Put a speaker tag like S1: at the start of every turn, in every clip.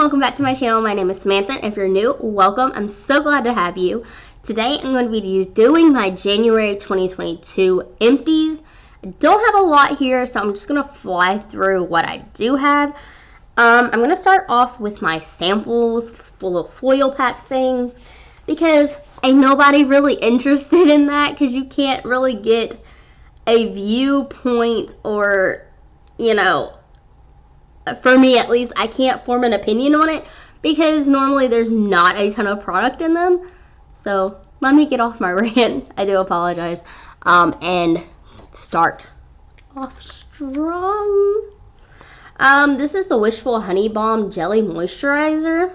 S1: welcome back to my channel. My name is Samantha. If you're new, welcome. I'm so glad to have you. Today I'm going to be doing my January 2022 empties. I don't have a lot here, so I'm just going to fly through what I do have. I'm going to start off with my samples full of foil pack things because ain't nobody really interested in that because you can't really get a viewpoint or, you know, for me at least, I can't form an opinion on it because normally there's not a ton of product in them. So let me get off my rant. I do apologize. And start off strong. This is the Wishful Honey Balm Jelly Moisturizer.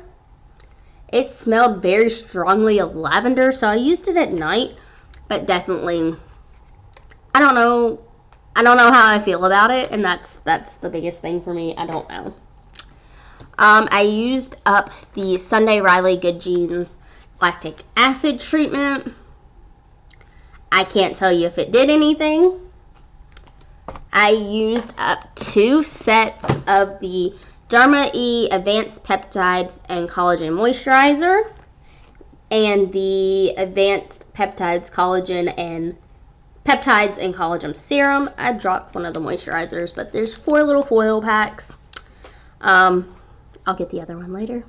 S1: It smelled very strongly of lavender, so I used it at night, but definitely, I don't know how I feel about it, and that's the biggest thing for me. I don't know. I used up the Sunday Riley Good Genes lactic acid treatment. I can't tell you if it did anything. I used up 2 sets of the Derma E Advanced Peptides and Collagen Moisturizer and the Advanced Peptides Collagen and Peptides and Collagen Serum. I dropped one of the moisturizers, but there's 4 little foil packs. I'll get the other one later.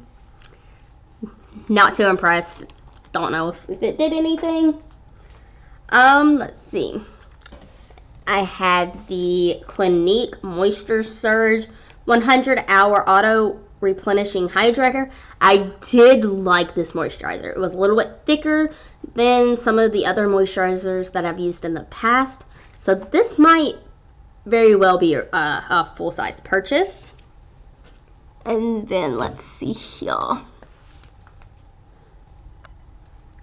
S1: Not too impressed. Don't know if it did anything. Let's see. I had the Clinique Moisture Surge 100-hour auto replenishing hydrator. I did like this moisturizer. It was a little bit thicker than some of the other moisturizers that I've used in the past. So this might very well be a full-size purchase. And then let's see here.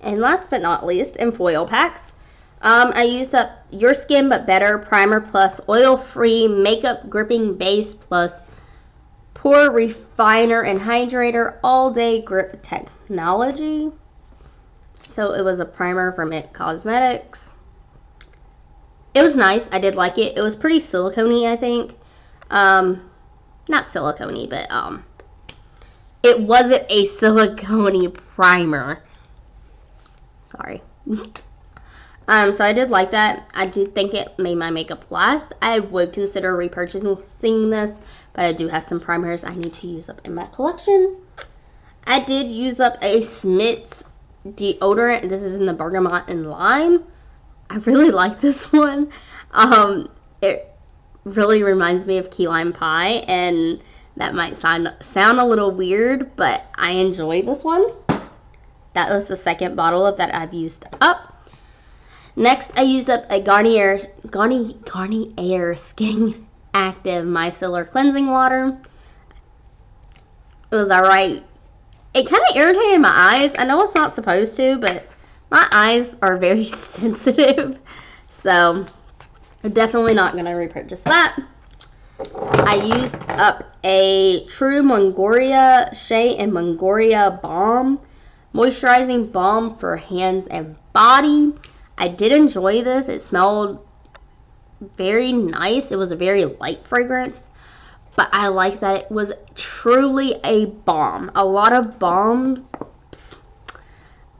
S1: And last but not least, in foil packs, I used up Your Skin But Better Primer Plus Oil-Free Makeup Gripping Base Plus Pore Refiner and Hydrator All Day Grip Technology. So it was a primer from IT Cosmetics. It was nice. I did like it. It was pretty silicone-y, I think. Not silicone-y, but it wasn't a silicone-y primer. Sorry. So I did like that. I do think it made my makeup last. I would consider repurchasing this, but I do have some primers I need to use up in my collection. I did use up a Smith's deodorant. This is in the Bergamot and Lime. I really like this one. It really reminds me of key lime pie, and that might sound a little weird, but I enjoy this one. That was the second bottle of that I've used up. Next, I used up a Garnier Skin Active Micellar Cleansing Water. It was alright. It kind of irritated my eyes. I know it's not supposed to, but my eyes are very sensitive. So, I'm definitely not going to repurchase that. I used up a True Mongoria Shea and Mongoria Balm Moisturizing Balm for hands and body. I did enjoy this. It smelled very nice. It was a very light fragrance, but I like that it was truly a balm. A lot of balms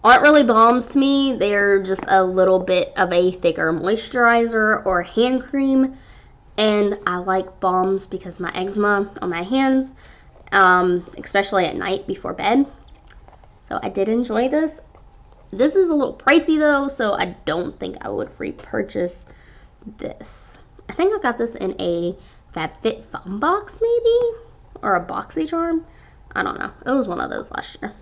S1: aren't really balms to me. They're just a little bit of a thicker moisturizer or hand cream, and I like balms because my eczema on my hands, especially at night before bed. So I did enjoy this. This is a little pricey though, so I don't think I would repurchase this. I think I got this in a FabFitFun box maybe, or a BoxyCharm. I don't know. It was one of those last year.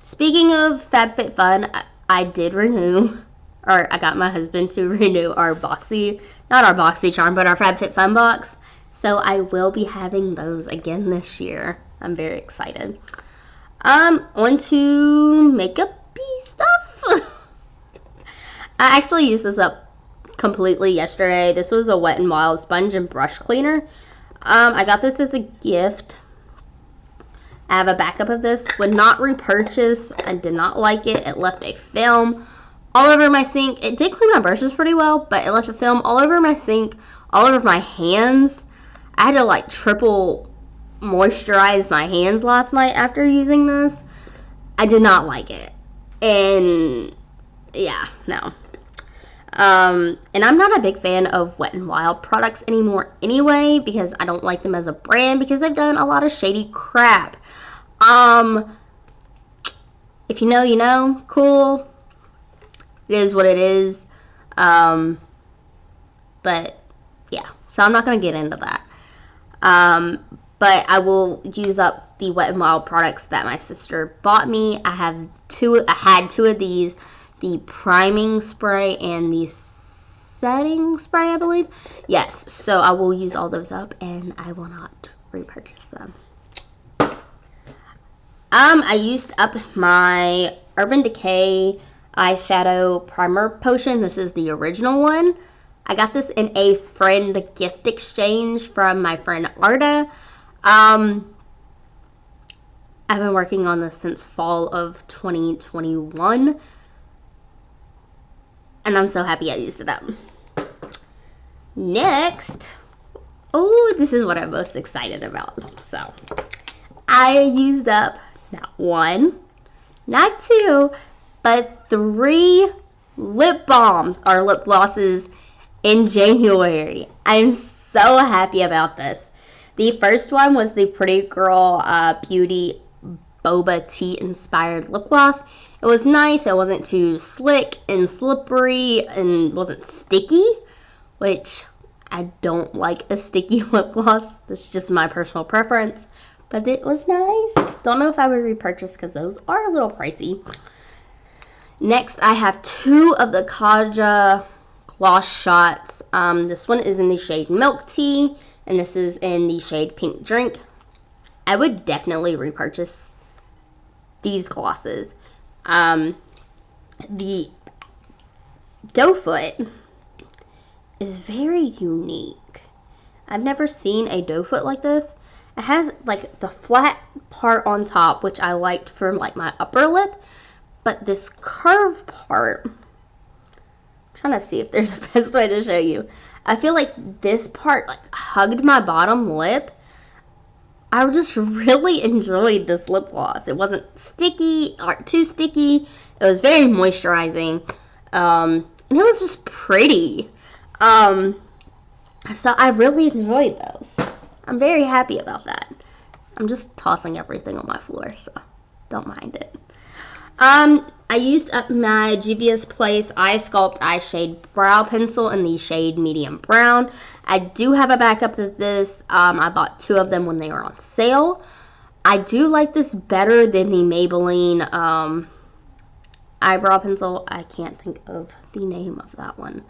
S1: Speaking of FabFitFun, I did renew, or I got my husband to renew our not our BoxyCharm, but our FabFitFun box. So I will be having those again this year. I'm very excited. On to makeup-y stuff. I actually used this up completely yesterday. This was a Wet n Wild sponge and brush cleaner. I got this as a gift. I have a backup of this. Would not repurchase. I did not like it. It left a film all over my sink. It did clean my brushes pretty well, but it left a film all over my sink, all over my hands. I had to like triple moisturized my hands last night after using this. I did not like it. And yeah, no. And I'm not a big fan of Wet n Wild products anymore anyway, because I don't like them as a brand, because they've done a lot of shady crap. If you know, you know. Cool. It is what it is. But yeah, so I'm not going to get into that. But I will use up the Wet n Wild products that my sister bought me. I had two of these, the priming spray and the setting spray, I believe. Yes, so I will use all those up, and I will not repurchase them. I used up my Urban Decay eyeshadow primer potion. This is the original one. I got this in a friend gift exchange from my friend Arda. I've been working on this since fall of 2021. And I'm so happy I used it up. Next. Oh, this is what I'm most excited about. So, I used up not one, not two, but 3 lip balms or lip glosses in January. I'm so happy about this. The first one was the Pretty Girl Beauty Boba Tea inspired lip gloss. It was nice. It wasn't too slick and slippery and wasn't sticky, which I don't like a sticky lip gloss. That's just my personal preference, but it was nice. Don't know if I would repurchase because those are a little pricey. Next, I have 2 of the Kaja gloss shots. This one is in the shade Milk Tea, and this is in the shade Pink Drink. I would definitely repurchase these glosses. The doe foot is very unique. I've never seen a doe foot like this. It has like the flat part on top, which I liked for like my upper lip, but this curved part, I'm trying to see if there's a best way to show you. I feel like this part like hugged my bottom lip. I just really enjoyed this lip gloss. It wasn't sticky or too sticky. It was very moisturizing. And it was just pretty. So I really enjoyed those. I'm very happy about that. I'm just tossing everything on my floor, so don't mind it. I used up my Juvia's Place Eye Sculpt Eye Shade Brow Pencil in the shade Medium Brown. I do have a backup of this. I bought 2 of them when they were on sale. I do like this better than the Maybelline eyebrow pencil. I can't think of the name of that one.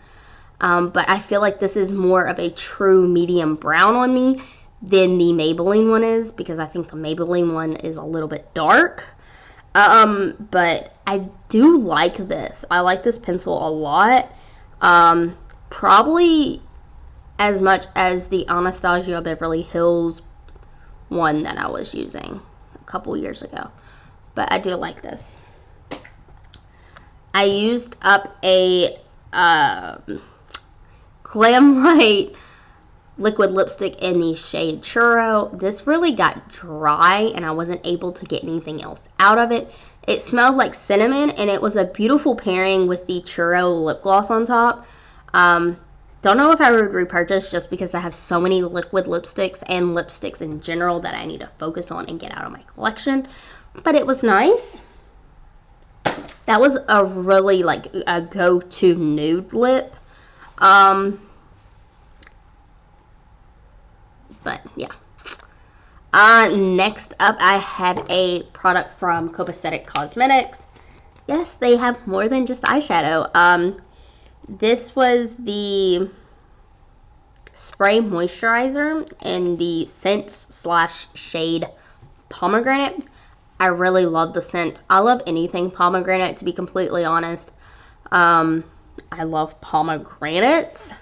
S1: But I feel like this is more of a true medium brown on me than the Maybelline one is, because I think the Maybelline one is a little bit dark. But I do like this. I like this pencil a lot. Probably as much as the Anastasia Beverly Hills one that I was using a couple years ago. But I do like this. I used up a Glam Light liquid lipstick in the shade Churro. This really got dry and I wasn't able to get anything else out of it. It smelled like cinnamon and it was a beautiful pairing with the Churro lip gloss on top. Don't know if I would repurchase just because I have so many liquid lipsticks and lipsticks in general that I need to focus on and get out of my collection. But it was nice. That was a really like a go-to nude lip. But yeah. Next up, I have a product from Copacetic Cosmetics. Yes, they have more than just eyeshadow. This was the spray moisturizer in the scent/shade pomegranate. I really love the scent. I love anything pomegranate, to be completely honest. I love pomegranates.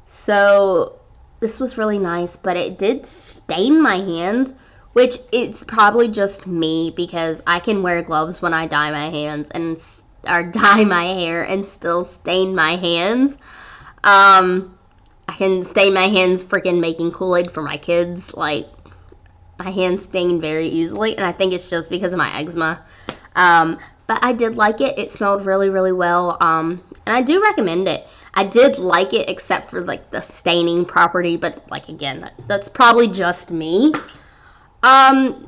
S1: So this was really nice, but it did stain my hands, which it's probably just me because I can wear gloves when I dye my hands and or dye my hair and still stain my hands. I can stain my hands freaking making Kool-Aid for my kids. Like, my hands stain very easily, and I think it's just because of my eczema. But I did like it. It smelled really, really well, and I do recommend it. I did like it except for, like, the staining property, but, like, again, that's probably just me.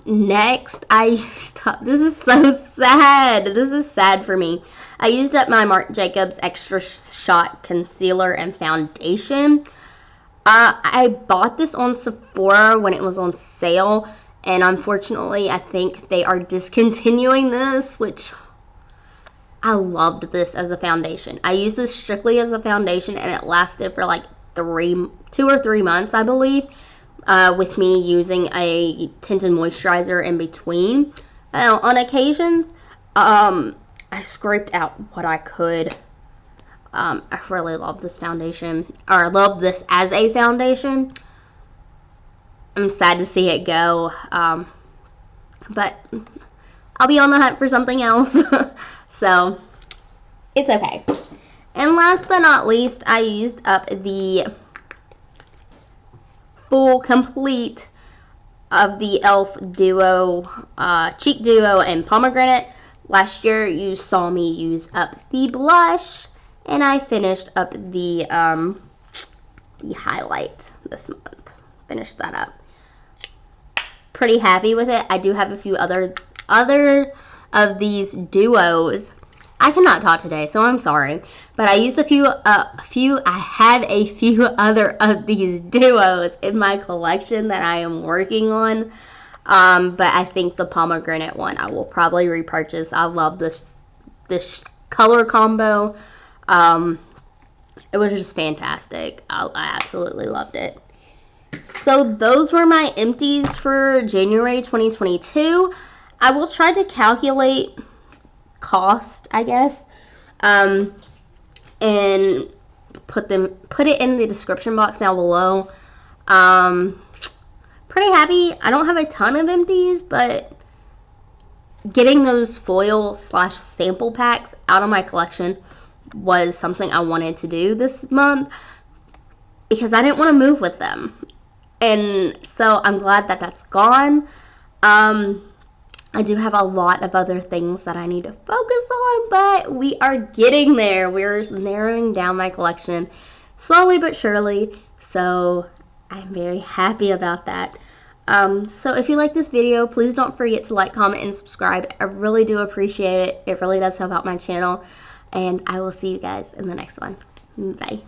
S1: Next, this is so sad. This is sad for me. I used up my Marc Jacobs Extra Shot Concealer and Foundation. I bought this on Sephora when it was on sale, and unfortunately, I think they are discontinuing this, which I loved this as a foundation. I used this strictly as a foundation, and it lasted for like 2 or 3 months, I believe, with me using a tinted moisturizer in between. On occasions, I scraped out what I could. I really love this foundation, or I love this as a foundation. I'm sad to see it go, but I'll be on the hunt for something else. So, it's okay. And last but not least, I used up the full complete of the e.l.f. Duo, Cheek Duo and Pomegranate. Last year, you saw me use up the blush, and I finished up the highlight this month. Finished that up. Pretty happy with it. I do have a few other of these duos. I cannot talk today, so I'm sorry. But I used I have a few other of these duos in my collection that I am working on. But I think the pomegranate one I will probably repurchase. I love this color combo. It was just fantastic. I absolutely loved it. So those were my empties for January 2022. I will try to calculate cost, I guess, and put it in the description box down below. Pretty happy. I don't have a ton of empties, but getting those foil / sample packs out of my collection was something I wanted to do this month because I didn't want to move with them. And so I'm glad that that's gone. I do have a lot of other things that I need to focus on, but we are getting there. We're narrowing down my collection slowly but surely, so I'm very happy about that. So if you like this video, please don't forget to like, comment, and subscribe. I really do appreciate it. It really does help out my channel, and I will see you guys in the next one. Bye.